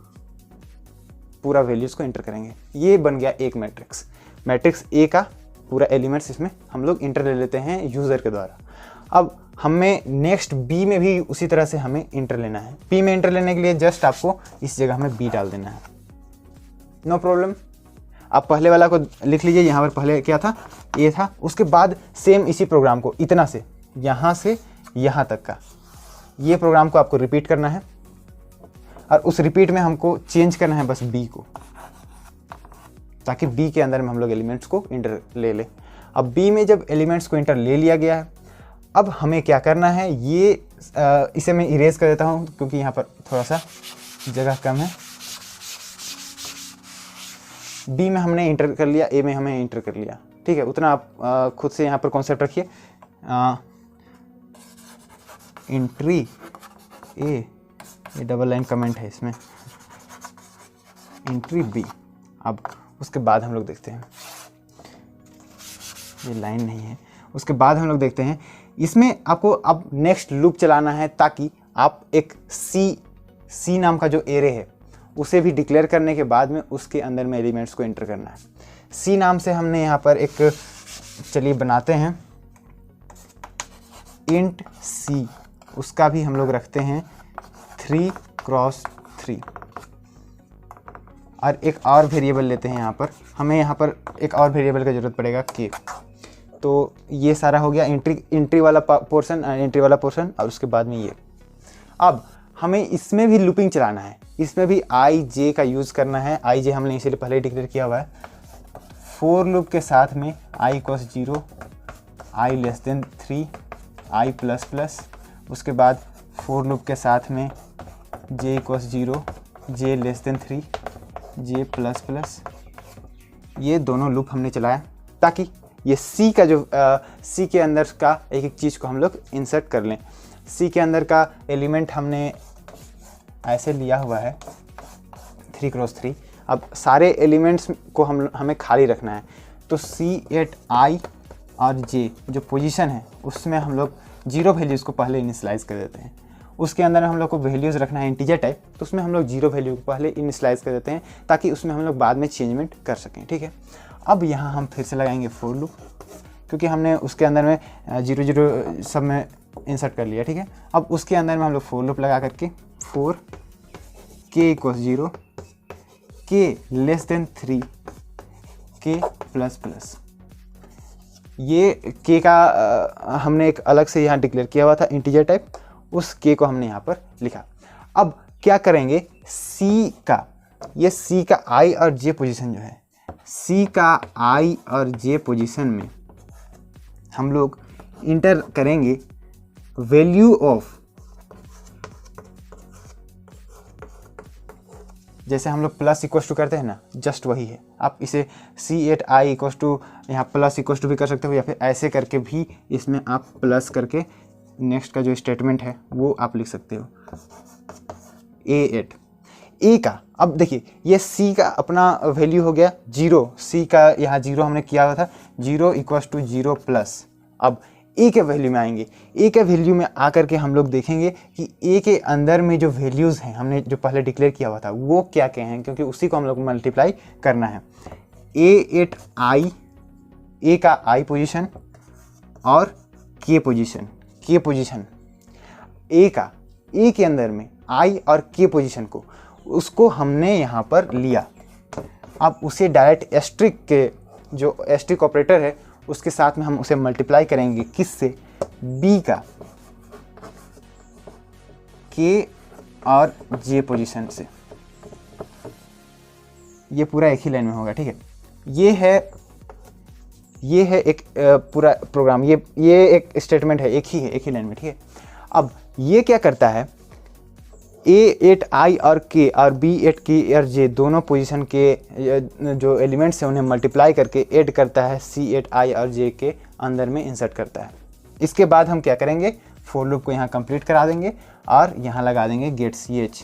S1: पूरा वैल्यूज़ को इंटर करेंगे। ये बन गया एक मैट्रिक्स। मैट्रिक्स ए का पूरा एलिमेंट्स इसमें हम लोग इंटर ले लेते हैं यूज़र के द्वारा। अब हमें नेक्स्ट बी में भी उसी तरह से हमें इंटर लेना है। पी में इंटर लेने के लिए जस्ट आपको इस जगह में बी डाल देना है, नो प्रॉब्लम। आप पहले वाला को लिख लीजिए, यहाँ पर पहले क्या था, ये था। उसके बाद सेम इसी प्रोग्राम को इतना से यहाँ तक का ये प्रोग्राम को आपको रिपीट करना है और उस रिपीट में हमको चेंज करना है बस बी को, ताकि बी के अंदर में हम लोग एलिमेंट्स को इंटर ले लें। अब बी में जब एलिमेंट्स को इंटर ले लिया गया है, अब हमें क्या करना है, ये इसे मैं इरेज कर देता हूँ क्योंकि यहाँ पर थोड़ा सा जगह कम है। बी में हमने इंटर कर लिया, ए में हमें इंटर कर लिया, ठीक है। उतना आप खुद से यहाँ पर कॉन्सेप्ट रखिए। एंट्री ए, ये डबल लाइन कमेंट है इसमें, एंट्री बी। अब उसके बाद हम लोग देखते हैं, ये लाइन नहीं है, उसके बाद हम लोग देखते हैं इसमें आपको अब नेक्स्ट लूप चलाना है ताकि आप एक सी नाम का जो एरे है उसे भी डिक्लेयर करने के बाद में उसके अंदर में एलिमेंट्स को एंटर करना है। सी नाम से हमने यहाँ पर एक, चलिए बनाते हैं इंट सी, उसका भी हम लोग रखते हैं 3x3 और एक और वेरिएबल लेते हैं। यहाँ पर हमें यहाँ पर एक और वेरिएबल की ज़रूरत पड़ेगा k। तो ये सारा हो गया एंट्री वाला पोर्शन और उसके बाद में ये। अब हमें इसमें भी लूपिंग चलाना है, इसमें भी आई जे का यूज़ करना है। आई जे हमने इसीलिए पहले ही डिक्लेयर किया हुआ है। फोर लूप के साथ में i equals 0, i less than 3, i plus plus, उसके बाद फोर लूप के साथ में j equals 0, j less than 3, j plus plus. ये दोनों लूप हमने चलाया ताकि ये C का जो C के अंदर का एक एक चीज़ को हम लोग इंसर्ट कर लें। C के अंदर का एलिमेंट हमने ऐसे लिया हुआ है 3x3। अब सारे एलिमेंट्स को हमें खाली रखना है, तो C8 I और J जो पोजीशन है उसमें हम लोग 0 वैल्यूज़ को पहले इनिशियलाइज़ कर देते हैं। उसके अंदर हम लोग को वैल्यूज़ रखना है इंटीजर टाइप, तो उसमें हम लोग 0 वैल्यू को पहले इनिशियलाइज़ कर देते हैं ताकि उसमें हम लोग बाद में चेंजमेंट कर सकें, ठीक है। अब यहाँ हम फिर से लगाएंगे फोर लूप क्योंकि हमने उसके अंदर में 0 सब में इंसर्ट कर लिया, ठीक है। अब उसके अंदर में हम लोग फोर लूप लगा करके 4 k equals 0, k less than 3, k plus plus. ये k का हमने एक अलग से यहाँ डिक्लेयर किया हुआ था इंटीजर टाइप, उस k को हमने यहाँ पर लिखा। अब क्या करेंगे, c का, ये c का i और j पोजीशन जो है, c का i और j पोजीशन में हम लोग इंटर करेंगे वैल्यू ऑफ, जैसे हम लोग प्लस इक्वल टू करते हैं ना, जस्ट वही है। आप इसे C8 I इक्वल टू यहाँ प्लस इक्वल टू भी कर सकते हो या फिर ऐसे करके भी इसमें आप प्लस करके नेक्स्ट का जो स्टेटमेंट है वो आप लिख सकते हो। A8 ए का, अब देखिए ये C का अपना वैल्यू हो गया 0, C का यहाँ 0 हमने किया हुआ था, 0 इक्वल टू 0 प्लस। अब ए के वैल्यू में आएंगे, ए के वैल्यू में आकर के हम लोग देखेंगे कि ए के अंदर में जो वैल्यूज़ हैं हमने जो पहले डिक्लेयर किया हुआ था वो क्या क्या हैं, क्योंकि उसी को हम लोग मल्टीप्लाई करना है। A8 I, ए का I पोजीशन और K पोजीशन, ए का, ए के अंदर में I और K पोजीशन को, उसको हमने यहाँ पर लिया। अब उसे डायरेक्ट एस्ट्रिक के जो एस्ट्रिक ऑपरेटर है उसके साथ में हम उसे मल्टीप्लाई करेंगे, किससे, B का K और J पोजीशन से। ये पूरा एक ही लाइन में होगा, ठीक है। ये है एक पूरा प्रोग्राम, ये एक स्टेटमेंट है, एक ही लाइन में, ठीक है। अब ये क्या करता है, A8 I और K और B8 K और J दोनों पोजीशन के जो एलिमेंट्स हैं उन्हें मल्टीप्लाई करके ऐड करता है C8 I और J के अंदर में इंसर्ट करता है। इसके बाद हम क्या करेंगे, फोर लूप को यहाँ कंप्लीट करा देंगे और यहाँ लगा देंगे गेट ch।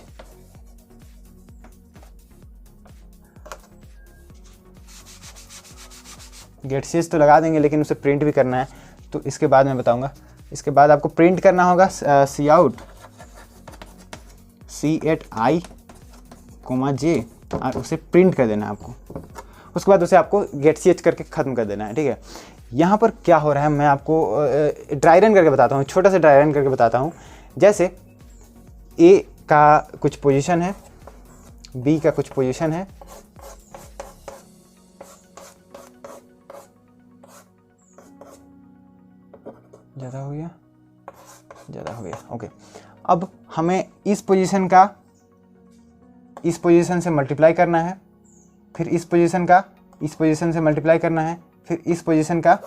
S1: गेट ch तो लगा देंगे लेकिन उसे प्रिंट भी करना है, तो इसके बाद मैं बताऊँगा। इसके बाद आपको प्रिंट करना होगा cout C8 I, J और उसे प्रिंट कर देना है आपको। उसके बाद उसे आपको गेट ch करके ख़त्म कर देना है, ठीक है। यहाँ पर क्या हो रहा है मैं आपको ड्राई रन करके बताता हूँ, छोटा सा ड्राई रन करके बताता हूँ। जैसे A का कुछ पोजीशन है, B का कुछ पोजीशन है, ज़्यादा हो गया, ओके। अब हमें इस पोजीशन का इस पोजीशन से मल्टीप्लाई करना है, फिर इस पोजीशन का इस पोजीशन से मल्टीप्लाई करना है, फिर इस पोजीशन का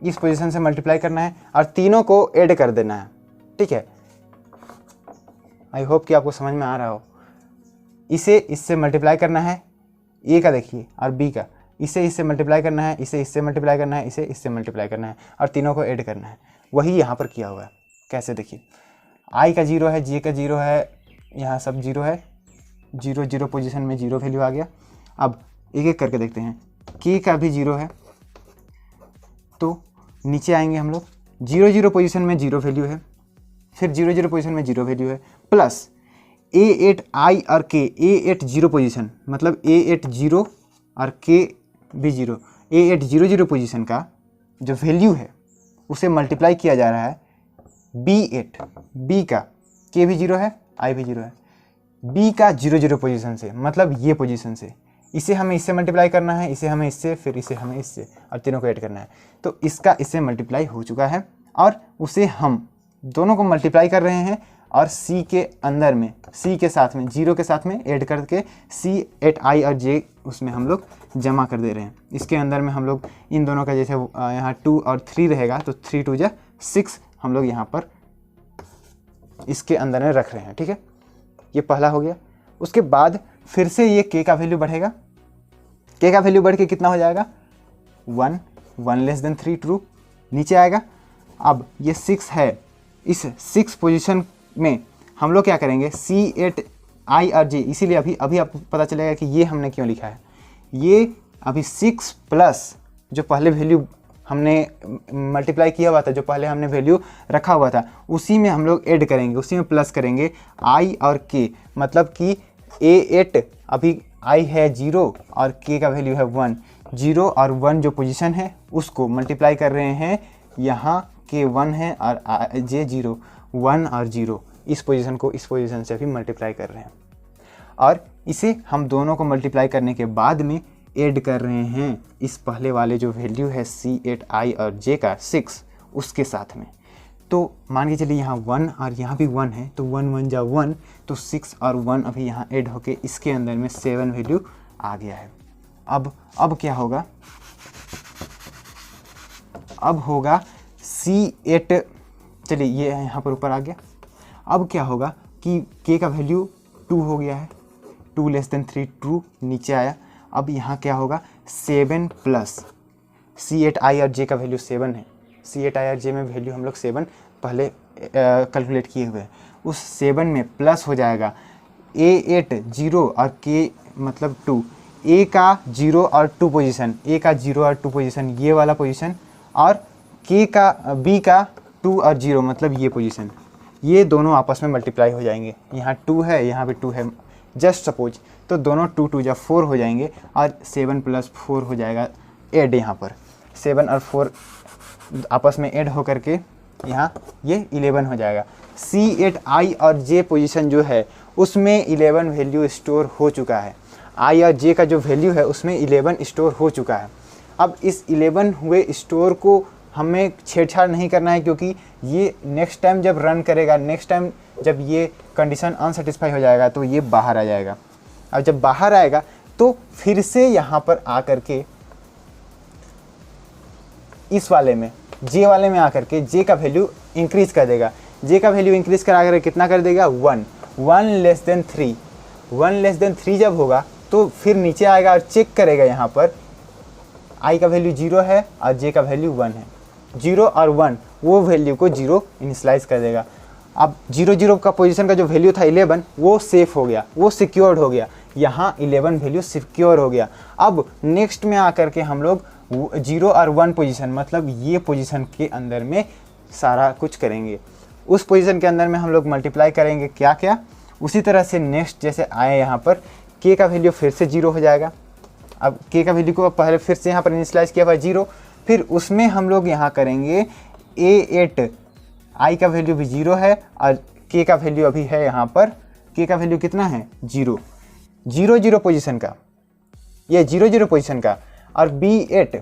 S1: इस पोजीशन से मल्टीप्लाई करना है और तीनों को ऐड कर देना है। ठीक है, आई होप कि आपको समझ में आ रहा हो। इसे इससे मल्टीप्लाई करना है, ए का देखिए और बी का, इसे इससे मल्टीप्लाई करना है, इसे इससे मल्टीप्लाई करना है, इसे इससे मल्टीप्लाई करना है और तीनों को ऐड करना है। वही यहाँ पर किया हुआ है। कैसे देखिए, आई का 0 है, जे का 0 है, यहाँ सब 0 है, 0 0 पोजीशन में 0 वैल्यू आ गया। अब एक एक करके देखते हैं। के का भी 0 है, तो नीचे आएंगे हम लोग, 0 0 पोजीशन में 0 वैल्यू है, फिर 0 0 पोजीशन में 0 वैल्यू है, प्लस A8 I और K, A8 0 पोजीशन मतलब A8 0 और K भी 0, A8 0 0 पोजीशन का जो वैल्यू है उसे मल्टीप्लाई किया जा रहा है B8, B का K भी 0 है, I भी 0 है, B का 0 0 पोजीशन से मतलब ये पोजीशन से, इसे हमें इससे मल्टीप्लाई करना है, इसे हमें इससे, फिर इसे हमें इससे और तीनों को ऐड करना है। तो इसका इससे मल्टीप्लाई हो चुका है और उसे हम दोनों को मल्टीप्लाई कर रहे हैं और C के अंदर में, C के साथ में 0 के साथ में ऐड करके C8 I और J उसमें हम लोग जमा कर दे रहे हैं। इसके अंदर में हम लोग इन दोनों का जैसे यहाँ 2 और 3 रहेगा तो 3 2 जा 6 हम लोग यहाँ पर इसके अंदर में रख रहे हैं। ठीक है, ये पहला हो गया। उसके बाद फिर से ये K का वैल्यू बढ़ेगा, K का वैल्यू बढ़ के कितना हो जाएगा 1, 1 लेस देन 3 ट्रू, नीचे आएगा। अब ये 6 है, इस 6 पोजीशन में हम लोग क्या करेंगे C8 I और J, इसीलिए अभी आपको पता चलेगा कि ये हमने क्यों लिखा है। ये अभी 6 प्लस जो पहले वैल्यू हमने मल्टीप्लाई किया हुआ था, जो पहले हमने वैल्यू रखा हुआ था, उसी में हम लोग ऐड करेंगे, उसी में प्लस करेंगे I और K, मतलब कि A8 अभी I है 0 और K का वैल्यू है 1, 0 और 1 जो पोजीशन है उसको मल्टीप्लाई कर रहे हैं, यहाँ K 1 है और J 0, 1 और 0 इस पोजीशन को इस पोजीशन से भी मल्टीप्लाई कर रहे हैं और इसे हम दोनों को मल्टीप्लाई करने के बाद में ऐड कर रहे हैं इस पहले वाले जो वैल्यू है C8 I और J का 6 उसके साथ में। तो मान के चलिए यहाँ 1 और यहाँ भी 1 है, तो 1 1 जा 1, तो 6 और 1 अभी यहाँ ऐड होके इसके अंदर में 7 वैल्यू आ गया है। अब क्या होगा, अब होगा C8, चलिए ये यहाँ पर ऊपर आ गया। अब क्या होगा कि K का वैल्यू 2 हो गया है, 2 लेस देन 3 ट्रू, नीचे आया। अब यहाँ क्या होगा 7 प्लस C8 I और J का वैल्यू 7 है, C8 I और J में वैल्यू हम लोग 7 पहले कैलकुलेट किए हुए हैं, उस 7 में प्लस हो जाएगा A8 0 और K मतलब 2, A का 0 और 2 पोजीशन, A का 0 और 2 पोजीशन ये वाला पोजीशन, और K का B का 2 और 0 मतलब ये पोजीशन, ये दोनों आपस में मल्टीप्लाई हो जाएंगे। यहाँ 2 है, यहाँ पे 2 है, जस्ट सपोज, तो दोनों 2 2 जा 4 हो जाएंगे और 7 प्लस 4 हो जाएगा ऐड, यहाँ पर 7 और 4 आपस में ऐड हो करके यहाँ ये 11 हो जाएगा। C8 I और J पोजीशन जो है उसमें 11 वैल्यू स्टोर हो चुका है, I और J का जो वैल्यू है उसमें 11 स्टोर हो चुका है। अब इस 11 हुए स्टोर को हमें छेड़छाड़ नहीं करना है, क्योंकि ये नेक्स्ट टाइम जब रन करेगा, नेक्स्ट टाइम जब ये कंडीशन अनसेटिस्फाई हो जाएगा तो ये बाहर आ जाएगा। अब जब बाहर आएगा तो फिर से यहाँ पर आकर के इस वाले में J वाले में आकर के J का वैल्यू इंक्रीज कर देगा। J का वैल्यू इंक्रीज करा कर कितना कर देगा 1, 1 लेस देन 3, 1 लेस देन 3 जब होगा तो फिर नीचे आएगा और चेक करेगा, यहाँ पर I का वैल्यू 0 है और J का वैल्यू 1 है, 0 और 1 वो वैल्यू को 0 इनिशियलाइज कर देगा। अब 0 0 का पोजीशन का जो वैल्यू था 11 वो सेफ हो गया, वो सिक्योर्ड हो गया, यहाँ 11 वैल्यू सिक्योर हो गया। अब नेक्स्ट में आकर के हम लोग 0 और 1 पोजीशन मतलब ये पोजीशन के अंदर में सारा कुछ करेंगे, उस पोजीशन के अंदर में हम लोग मल्टीप्लाई करेंगे क्या क्या, उसी तरह से नेक्स्ट जैसे आए यहाँ पर K का वैल्यू फिर से 0 हो जाएगा। अब K का वैल्यू को पहले फिर से यहाँ पर इनिशियलाइज किया हुआ 0, फिर उसमें हम लोग यहाँ करेंगे A8 I का वैल्यू भी 0 है और K का वैल्यू अभी है यहाँ पर, K का वैल्यू कितना है 0, 0 0 पोजीशन का, ये 0 0 पोजीशन का, और B8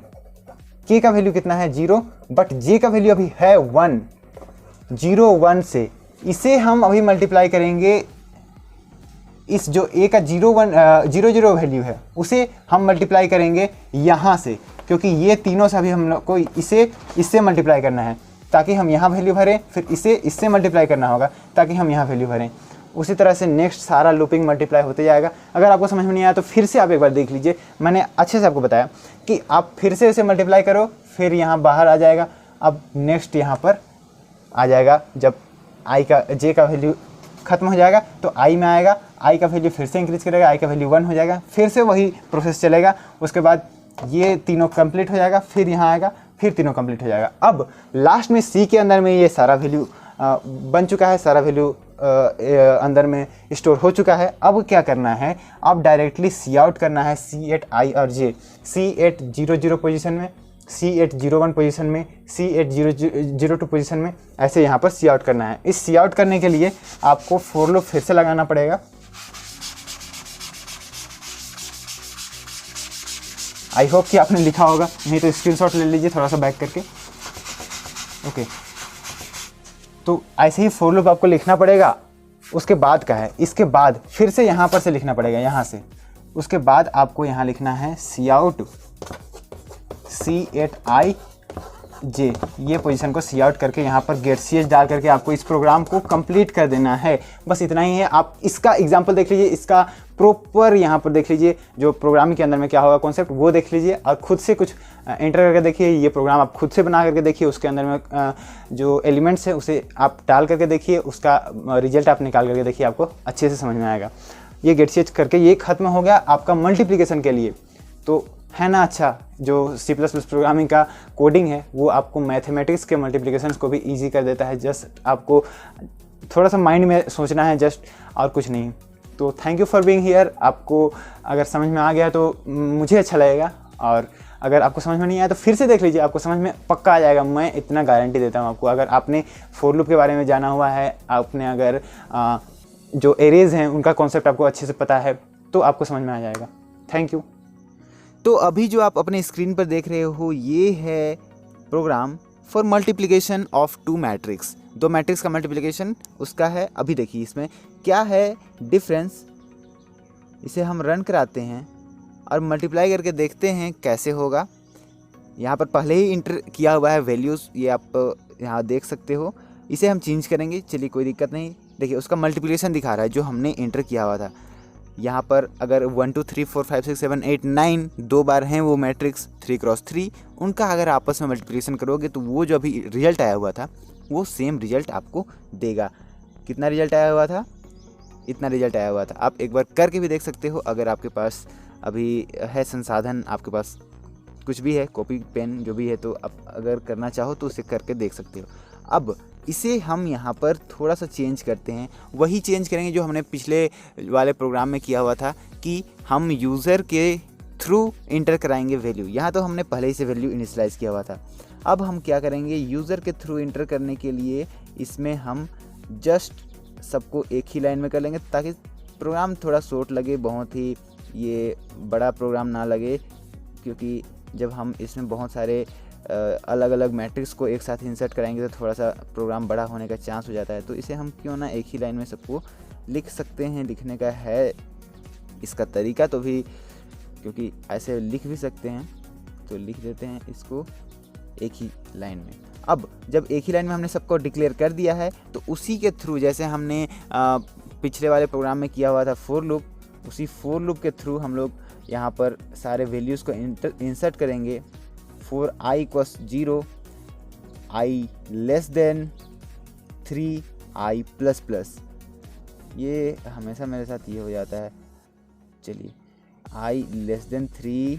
S1: K का वैल्यू कितना है 0, बट J का वैल्यू अभी है 1, 0 1 से, इसे हम अभी मल्टीप्लाई करेंगे इस जो A का 0 0 वैल्यू है उसे हम मल्टीप्लाई करेंगे यहाँ से, क्योंकि ये तीनों से अभी हम लोग को इससे मल्टीप्लाई करना है। ताकि हम यहाँ वैल्यू भरें, फिर इसे इससे मल्टीप्लाई करना होगा ताकि हम यहाँ वैल्यू भरें। उसी तरह से नेक्स्ट सारा लूपिंग मल्टीप्लाई होते जाएगा। अगर आपको समझ में नहीं आया तो फिर से आप एक बार देख लीजिए, मैंने अच्छे से आपको बताया कि आप फिर से इसे मल्टीप्लाई करो, फिर यहाँ बाहर आ जाएगा। अब नेक्स्ट यहाँ पर आ जाएगा, जब आई का जे का वैल्यू खत्म हो जाएगा तो आई में आएगा, आई का वैल्यू फिर से इंक्रीज करेगा, आई का वैल्यू 1 हो जाएगा, फिर से वही प्रोसेस चलेगा। उसके बाद ये तीनों कंप्लीट हो जाएगा, फिर यहाँ आएगा, फिर तीनों कंप्लीट हो जाएगा। अब लास्ट में सी के अंदर में ये सारा वैल्यू बन चुका है, सारा वैल्यू अंदर में स्टोर हो चुका है। अब क्या करना है, अब डायरेक्टली सी आउट करना है C8 I और J, C8 00 पोजीशन में, C8 01 पोजीशन में, C8 02 पोजीशन में, ऐसे यहाँ पर सी आउट करना है। इस सी आउट करने के लिए आपको फोर लूप फिर से लगाना पड़ेगा। आई होप कि आपने लिखा होगा, नहीं तो स्क्रीनशॉट ले लीजिए थोड़ा सा बैक करके। ओके, तो ऐसे ही फोर लूप आपको लिखना पड़ेगा। उसके बाद का है, इसके बाद फिर से यहाँ पर से लिखना पड़ेगा, यहाँ से। उसके बाद आपको यहाँ लिखना है सी आउट C8 I J, ये पोजीशन को सी आउट करके यहाँ पर गेट ch डाल करके आपको इस प्रोग्राम को कंप्लीट कर देना है। बस इतना ही है। आप इसका एग्जांपल देख लीजिए, इसका प्रॉपर यहाँ पर देख लीजिए, जो प्रोग्रामिंग के अंदर में क्या होगा कॉन्सेप्ट वो देख लीजिए और खुद से कुछ एंटर करके देखिए। ये प्रोग्राम आप खुद से बना करके देखिए, उसके अंदर में जो एलिमेंट्स है उसे आप डाल करके देखिए, उसका रिजल्ट आप निकाल करके देखिए, आपको अच्छे से समझ में आएगा। ये गेट ch करके ये खत्म हो गया आपका मल्टीप्लिकेशन के लिए। तो है ना अच्छा, जो C++ प्रोग्रामिंग का कोडिंग है वो आपको मैथमेटिक्स के मल्टीप्लिकेशंस को भी इजी कर देता है। जस्ट आपको थोड़ा सा माइंड में सोचना है जस्ट, और कुछ नहीं। तो thank you for being here. आपको अगर समझ में आ गया तो मुझे अच्छा लगेगा, और अगर आपको समझ में नहीं आया तो फिर से देख लीजिए, आपको समझ में पक्का आ जाएगा। मैं इतना गारंटी देता हूँ आपको। अगर आपने फोर लूप के बारे में जाना हुआ है, आपने अगर जो एरेज हैं उनका कॉन्सेप्ट आपको अच्छे से पता है, तो आपको समझ में आ जाएगा। Thank you.
S2: तो अभी जो आप अपने स्क्रीन पर देख रहे हो ये है program for multiplication of two matrix. दो मैट्रिक्स का मल्टीप्लिकेशन उसका है। अभी देखिए इसमें क्या है डिफरेंस। इसे हम रन कराते हैं और मल्टीप्लाई करके देखते हैं कैसे होगा। यहाँ पर पहले ही इंटर किया हुआ है वैल्यूज़, ये आप यहाँ देख सकते हो। इसे हम चेंज करेंगे, चलिए कोई दिक्कत नहीं। देखिए उसका मल्टीप्लिकेशन दिखा रहा है जो हमने इंटर किया हुआ था। यहाँ पर अगर 1 2 3 4 5 6 7 8 9 दो बार हैं वो मैट्रिक्स 3 क्रॉस 3, उनका अगर आपस में मल्टीप्लिकेशन करोगे तो वो जो अभी रिजल्ट आया हुआ था वो सेम रिजल्ट आपको देगा। कितना रिजल्ट आया हुआ था? इतना रिजल्ट आया हुआ था। आप एक बार करके भी देख सकते हो, अगर आपके पास अभी है संसाधन, आपके पास कुछ भी है, कॉपी पेन जो भी है, तो आप अगर करना चाहो तो उसे करके देख सकते हो। अब इसे हम यहाँ पर थोड़ा सा चेंज करते हैं। वही चेंज करेंगे जो हमने पिछले वाले प्रोग्राम में किया हुआ था कि हम यूज़र के थ्रू इंटर कराएंगे वैल्यू। यहाँ तो हमने पहले ही से वैल्यू इनिशियलाइज़ किया हुआ था। अब हम क्या करेंगे, यूज़र के थ्रू इंटर करने के लिए इसमें हम जस्ट सबको एक ही लाइन में कर लेंगे ताकि प्रोग्राम थोड़ा शॉर्ट लगे, बहुत ही ये बड़ा प्रोग्राम ना लगे, क्योंकि जब हम इसमें बहुत सारे अलग अलग मैट्रिक्स को एक साथ इंसर्ट कराएंगे तो थोड़ा सा प्रोग्राम बड़ा होने का चांस हो जाता है। तो इसे हम क्यों ना एक ही लाइन में सबको लिख सकते हैं। लिखने का है इसका तरीका तो भी, क्योंकि ऐसे लिख भी सकते हैं, तो लिख देते हैं इसको एक ही लाइन में। अब जब एक ही लाइन में हमने सबको डिक्लेयर कर दिया है तो उसी के थ्रू, जैसे हमने पिछले वाले प्रोग्राम में किया हुआ था फॉर लूप, उसी फॉर लूप के थ्रू हम लोग यहाँ पर सारे वैल्यूज़ को इंसर्ट करेंगे। For i equals 0, i less than 3, i plus plus. ये हमेशा मेरे साथ ये हो जाता है। चलिए i less than 3,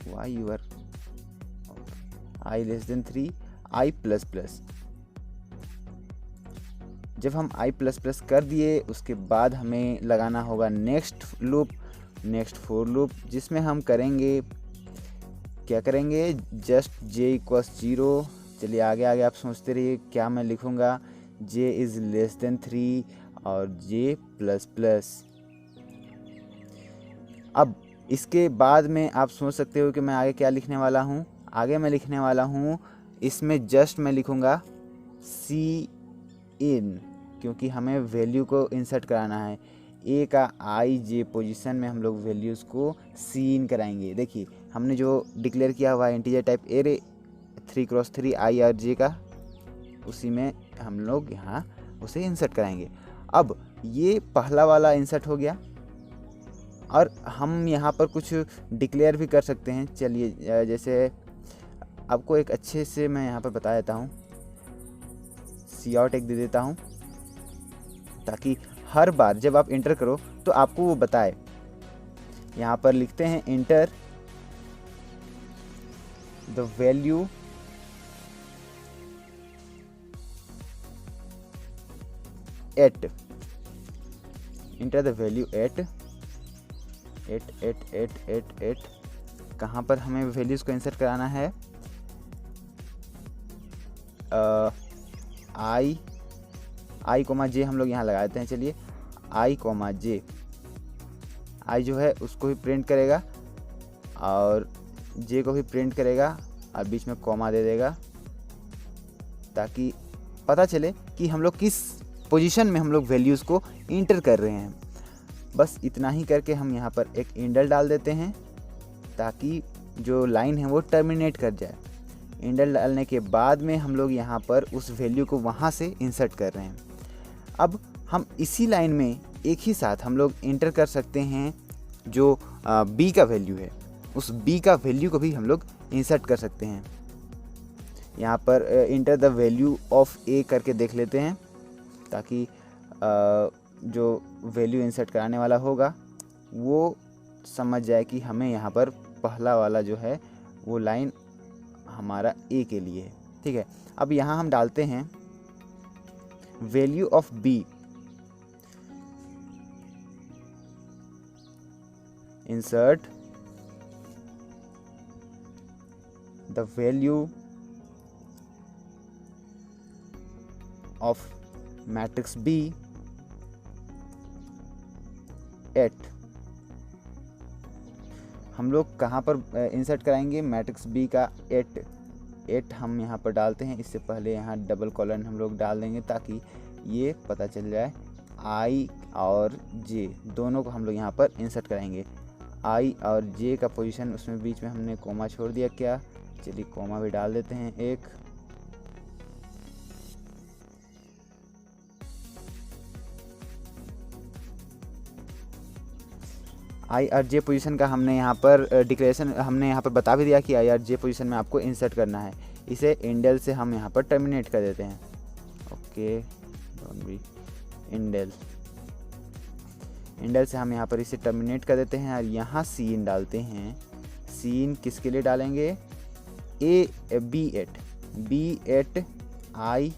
S2: why you are i less than 3, i plus plus. जब हम i प्लस प्लस कर दिए उसके बाद हमें लगाना होगा next loop, next for loop, जिसमें हम करेंगे क्या करेंगे, जस्ट j इक्वल्स 0। चलिए आगे आगे आप सोचते रहिए क्या मैं लिखूँगा। j इज़ लेस देन 3 और j प्लस प्लस। अब इसके बाद में आप सोच सकते हो कि मैं आगे क्या लिखने वाला हूँ। आगे मैं लिखने वाला हूँ इसमें जस्ट मैं लिखूँगा c इन, क्योंकि हमें वैल्यू को इंसर्ट कराना है। ए का i j पोजीशन में हम लोग वैल्यूज़ को सी इन कराएंगे। देखिए हमने जो डिक्लेयर किया हुआ है integer type array 3x3 IRJ का, उसी में हम लोग यहाँ उसे इंसर्ट कराएंगे। अब ये पहला वाला इंसर्ट हो गया और हम यहाँ पर कुछ डिक्लेयर भी कर सकते हैं। चलिए जैसे आपको एक अच्छे से मैं यहाँ पर बता देता हूँ, COUT एक दे देता हूँ ताकि हर बार जब आप इंटर करो तो आपको वो बताए। यहाँ पर लिखते हैं enter the value at, enter the value at कहाँ पर हमें वैल्यूज़ को इंसर्ट कराना है, आई कोमा जे हम लोग यहाँ लगा देते हैं। चलिए आई कोमा जे, आई जो है उसको भी प्रिंट करेगा और जे को भी प्रिंट करेगा और बीच में कॉमा दे देगा ताकि पता चले कि हम लोग किस पोजीशन में हम लोग वैल्यूज़ को इंटर कर रहे हैं। बस इतना ही करके हम यहाँ पर एक इंडल डाल देते हैं ताकि जो लाइन है वो टर्मिनेट कर जाए। इंडल डालने के बाद में हम लोग यहाँ पर उस वैल्यू को वहाँ से इंसर्ट कर रहे हैं। अब हम इसी लाइन में एक ही साथ हम लोग इंटर कर सकते हैं जो बी का वैल्यू है, उस बी का वैल्यू को भी हम लोग इंसर्ट कर सकते हैं। यहाँ पर इंटर द वैल्यू ऑफ ए करके देख लेते हैं ताकि जो वैल्यू इंसर्ट कराने वाला होगा वो समझ जाए कि हमें यहाँ पर पहला वाला जो है वो लाइन हमारा ए के लिए है। ठीक है, अब यहाँ हम डालते हैं value of B, insert the value of matrix B at, हम लोग कहाँ पर इंसर्ट कराएंगे, मैट्रिक्स बी का एट हम यहाँ पर डालते हैं। इससे पहले यहाँ डबल कॉलन हम लोग डाल देंगे ताकि ये पता चल जाए। आई और जे दोनों को हम लोग यहाँ पर इंसर्ट कराएंगे। आई और जे का पोजीशन, उसमें बीच में हमने कोमा छोड़ दिया क्या, चलिए कोमा भी डाल देते हैं एक। आई आर जे पोजीशन का हमने यहाँ पर डिक्लेरेशन हमने यहाँ पर बता भी दिया कि आई आर जे पोजीशन में आपको इंसर्ट करना है। इसे इंडेल से हम यहाँ पर टर्मिनेट कर देते हैं। ओके, डोंट बी इंडेल से हम यहाँ पर इसे टर्मिनेट कर देते हैं और यहाँ सीन डालते हैं। सीन किसके लिए डालेंगे, बी एट आई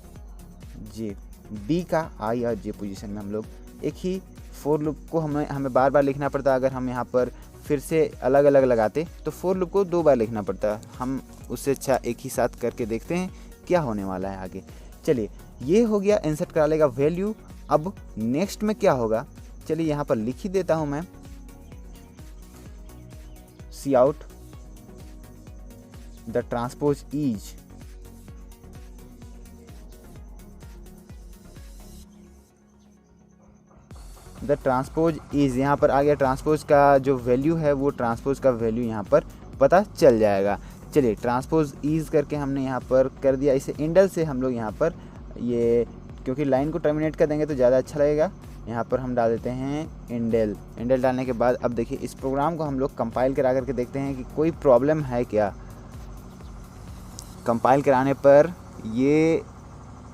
S2: जे, बी का आई और जे पोजीशन में हम लोग एक ही फोर लूप को हमें बार बार लिखना पड़ता। अगर हम यहाँ पर फिर से अलग अलग लगाते तो फोर लूप को 2 बार लिखना पड़ता। हम उससे अच्छा एक ही साथ करके देखते हैं क्या होने वाला है आगे। चलिए, ये हो गया इंसर्ट कराने का वैल्यू। अब नेक्स्ट में क्या होगा, चलिए यहाँ पर लिख ही देता हूँ मैं, COUT the transpose is, the transpose is, यहाँ पर आ गया ट्रांसपोज का जो वैल्यू है वो ट्रांसपोज का वैल्यू यहाँ पर पता चल जाएगा। चलिए, ट्रांसपोज इज करके हमने यहाँ पर कर दिया। इसे इंडल से हम लोग यहाँ पर ये, क्योंकि लाइन को टर्मिनेट कर देंगे तो ज़्यादा अच्छा लगेगा, यहाँ पर हम डाल देते हैं इंडल डालने के बाद अब देखिए इस प्रोग्राम को हम लोग कंपाइल करा करके देखते हैं कि कोई प्रॉब्लम है क्या। कंपाइल कराने पर ये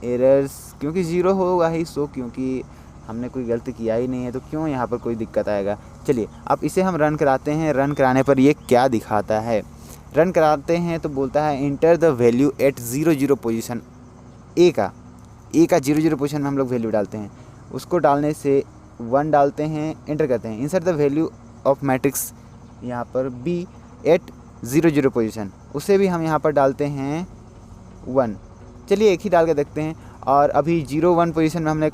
S2: एरर्स क्योंकि 0 होगा ही, सो क्योंकि हमने कोई गलती किया ही नहीं है तो क्यों यहाँ पर कोई दिक्कत आएगा। चलिए, अब इसे हम रन कराते हैं। रन कराने पर ये क्या दिखाता है, रन कराते हैं तो बोलता है enter the value at 0 position, A का 0 पोजीशन में हम लोग वैल्यू डालते हैं। उसको डालने से 1 डालते हैं, एंटर करते हैं। Insert the value of matrix, यहाँ पर बी एट 0 पोजीशन, उसे भी हम यहाँ पर डालते हैं 1। चलिए एक ही डाल के देखते हैं। और अभी 0-1 पोजीशन में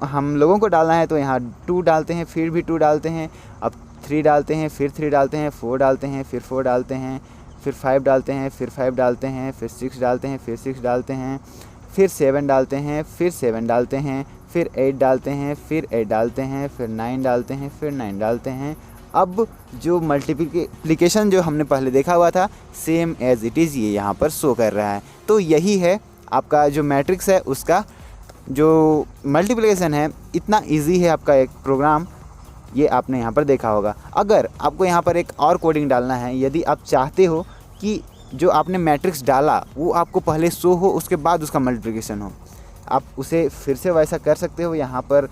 S2: हम लोगों को डालना है तो यहाँ 2 डालते हैं, फिर भी 2 डालते हैं, अब 3 डालते हैं, फिर 3 डालते हैं, 4 डालते हैं, फिर 4 डालते हैं, फिर 5 डालते हैं, फिर 5 डालते हैं, फिर 6 डालते हैं, फिर 6 डालते हैं, फिर 7 डालते हैं, फिर 7 डालते हैं, फिर 8 डालते हैं, फिर 8 डालते हैं, फिर 9 डालते हैं, फिर 9 डालते हैं अब जो मल्टीप्लिकेशन जो हमने पहले देखा हुआ था सेम एज इट इज़ ये यहाँ पर शो कर रहा है। तो यही है आपका जो मैट्रिक्स है उसका जो मल्टीप्लिकेशन है। इतना इजी है आपका एक प्रोग्राम, ये आपने यहाँ पर देखा होगा। अगर आपको यहाँ पर एक और कोडिंग डालना है, यदि आप चाहते हो कि जो आपने मैट्रिक्स डाला वो आपको पहले शो हो उसके बाद उसका मल्टीप्लिकेशन हो, आप उसे फिर से वैसा कर सकते हो। यहाँ पर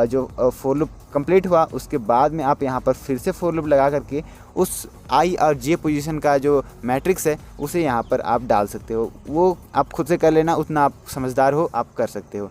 S2: जो फोर लूप कंप्लीट हुआ उसके बाद में आप यहाँ पर फिर से फोर लूप लगा करके उस आई और जे पोजीशन का जो मैट्रिक्स है उसे यहाँ पर आप डाल सकते हो। वो आप खुद से कर लेना, उतना आप समझदार हो, आप कर सकते हो।